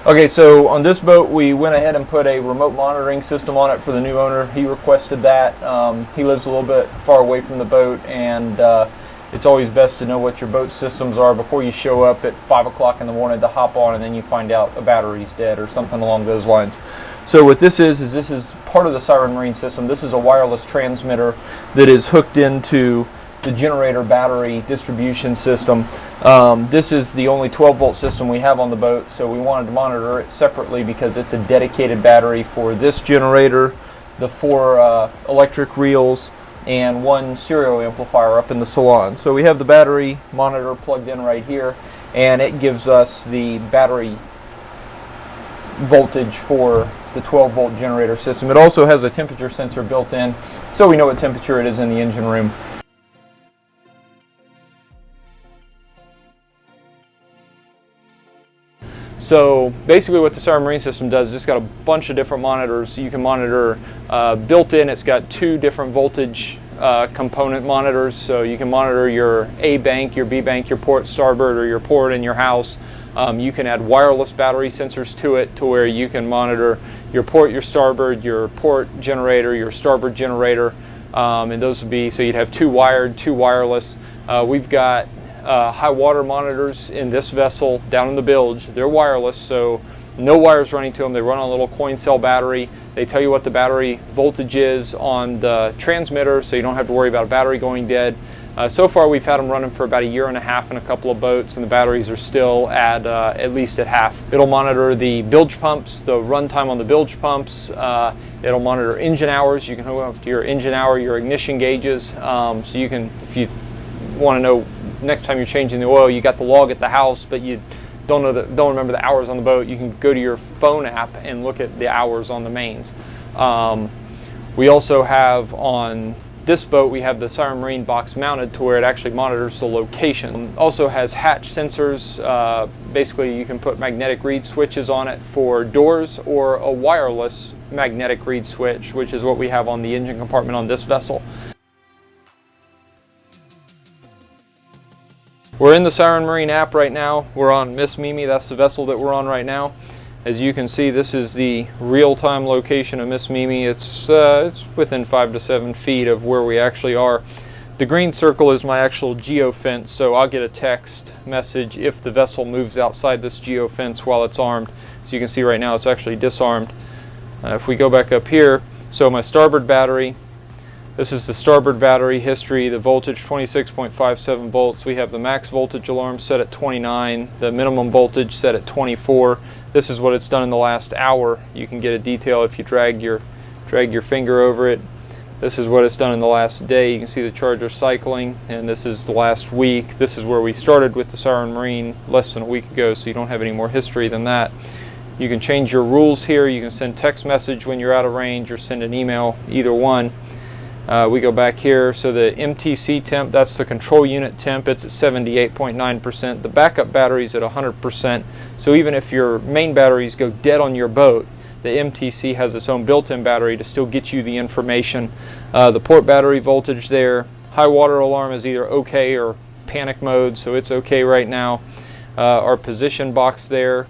Okay, so on this boat we went ahead and put a remote monitoring system on it for the new owner. He requested that. He lives a little bit far away from the boat, and it's always best to know what your boat systems are before you show up at 5 o'clock in the morning to hop on and then you find out a battery's dead or something along those lines. So what this is this is part of the Siren Marine system. This is a wireless transmitter that is hooked into the generator battery distribution system. This is the only 12-volt system we have on the boat, so we wanted to monitor it separately because it's a dedicated battery for this generator, the 4 electric reels, and 1 stereo amplifier up in the salon. So we have the battery monitor plugged in right here, and it gives us the battery voltage for the 12-volt generator system. It also has a temperature sensor built in, so we know what temperature it is in the engine room. So basically what the Siren Marine system does is it's got a bunch of different monitors. You can monitor built in. It's got 2 different voltage component monitors, so you can monitor your A bank, your B bank, your port starboard, or your port in your house. You can add wireless battery sensors to it to where you can monitor your port, your starboard, your port generator, your starboard generator, and those would be, so you'd have 2 wired, 2 wireless. We've got high water monitors in this vessel down in the bilge. They're wireless, so no wires running to them. They run on a little coin cell battery. They tell you what the battery voltage is on the transmitter, so you don't have to worry about a battery going dead. So far we've had them running for about 1.5 years in a couple of boats, and the batteries are still at least at half. It'll monitor the bilge pumps, the runtime on the bilge pumps. It'll monitor engine hours. You can hook up to your engine hour, your ignition gauges, so you can, if you want to know next time you're changing the oil, you got the log at the house, but you don't remember the hours on the boat, you can go to your phone app and look at the hours on the mains. We also have on this boat, we have the Siren Marine box mounted to where it actually monitors the location. Also has hatch sensors. Basically you can put magnetic reed switches on it for doors, or a wireless magnetic reed switch, which is what we have on the engine compartment on this vessel. We're in the Siren Marine app right now. We're on Miss Mimi, that's the vessel that we're on right now. As you can see, this is the real-time location of Miss Mimi. It's within 5 to 7 feet of where we actually are. The green circle is my actual geofence, so I'll get a text message if the vessel moves outside this geofence while it's armed. So you can see right now it's actually disarmed. If we go back up here, so my starboard battery, this is the starboard battery history, the voltage 26.57 volts. We have the max voltage alarm set at 29, the minimum voltage set at 24. This is what it's done in the last hour. You can get a detail if you drag your finger over it. This is what it's done in the last day. You can see the charger cycling, and this is the last week. This is where we started with the Siren Marine less than a week ago, so you don't have any more history than that. You can change your rules here. You can send text message when you're out of range or send an email, either one. We go back here, so the MTC temp, that's the control unit temp, it's at 78.9%. The backup battery's at 100%, so even if your main batteries go dead on your boat, the MTC has its own built-in battery to still get you the information. The port battery voltage there, high water alarm is either okay or panic mode, so it's okay right now. Our position box there,